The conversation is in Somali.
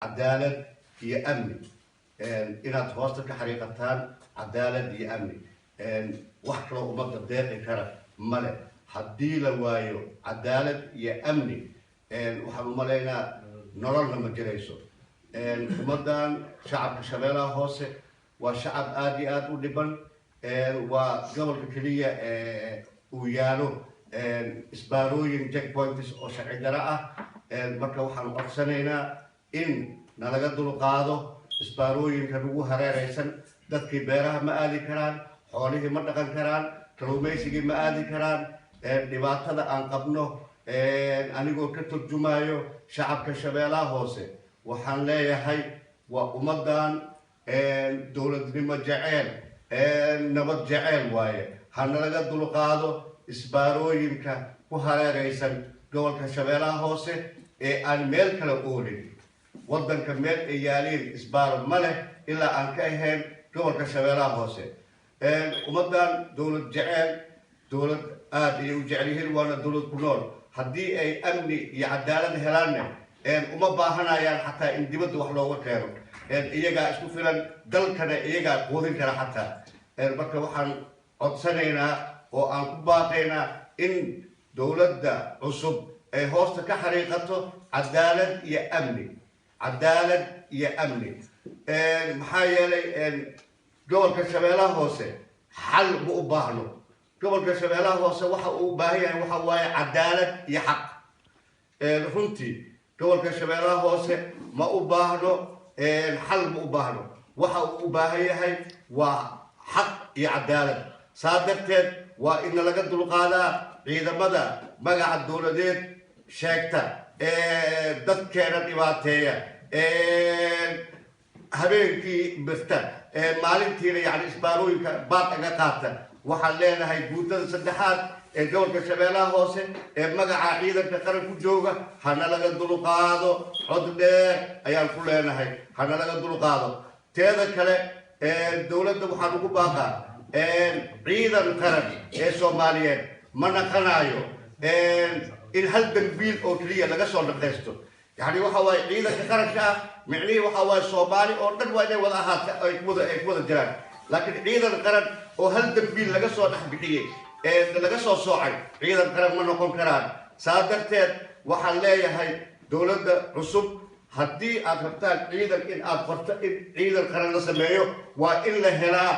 عدالة هي أمني إن توصلك حقيقتان عدالة هي أمني واحد لو أمد الدقيق كره ملك حدي لوايو عدالة هي أمني وحلو ملينا نرى لما جريسو أمدان شعب كشبيلة هوسه وشعب آدي آد ولبن وقبل كلية ويالو إسباروين جيك بوينتس أو شرعي دراءة marka waxaan codsanaynaa in nalaga dulqaado isbaarooyinka lagu hareeraysan dadkii beeraha ma aadi karaan xoolihii ma dhaqan karaan kalluumaysigii ma aadi karaan dhibaatada aan qabno anigoo ka turjumayo shacabka shabeelaha hoose waxaan leeyahay waa ummadan dowladnimo jecel nabad jecel waaye ha nalaga dulqaado isbaarooyinka ku hareeraysan gobolka shabeelaha hoose aan meel kala oolin wadanka meel ay yaaliin isbaaro ma leh ilaa aan ka ahayn gobolka shabeelaha hoose ummadan dowlad jecel dowlad aad ay u jecel yihiin waana dowlad ku nool haddii ay amni iyo cadaalad helaanna uma baahanayaan xataa in dibadda wax looga keeno iyagaa isku filan dalkana iyagaa quudin kara xataa marka waxaan codsanaynaa oo aan ku baaqaynaa in dowladda cusub ay hoosta ka xariiqato cadaalad iyo amni maxaa yeelay gobolka shabeelaha hoose xal ma u baahno gobolka shabeelaha hoose waxa uu u baahan yahay waxa waaye cadaalad iyo xaq runtii gobolka shabeelaha hoose ma u baahno xal ma u baahno waxa uu u baahan yahay waa xaq iyo cadaalad saa darteed waa in laga dulqaadaa ciidamada magaca dowladeed sheegta dadkeena dhibaateeya habeenkii birta maalintiina yani isbaarooyinka baad aga qaata waxaan leenahay guutada saddexaad ee gobolka shabeelaha hoose ee magaca ciidanka qaran ku jooga hana laga dulqaado cod dheer ayaan ku leenahay hana laga dulqaado teeda kale dowladda waxaan ugu baaqaa ciidan qaran ee soomaaliyeed ma naqanayo in hal dambiil oo keliya laga soo dhaqaysto yani waxa waaye ciidanka qaranka ah micnihii waxa waaye soomaali oo dhan waa inay wada ahaata ay ku wada jiraan laakiin ciidan qaran oo hal dambiil laga soo dhex bixiyey laga soo soocay ciidan qaran ma noqon karaan saa darteed waxaan leeyahay dowladda cusub haddii aad rabtaan ciidan in aad qorto in ciidan qaran la sameeyo waa in la helaa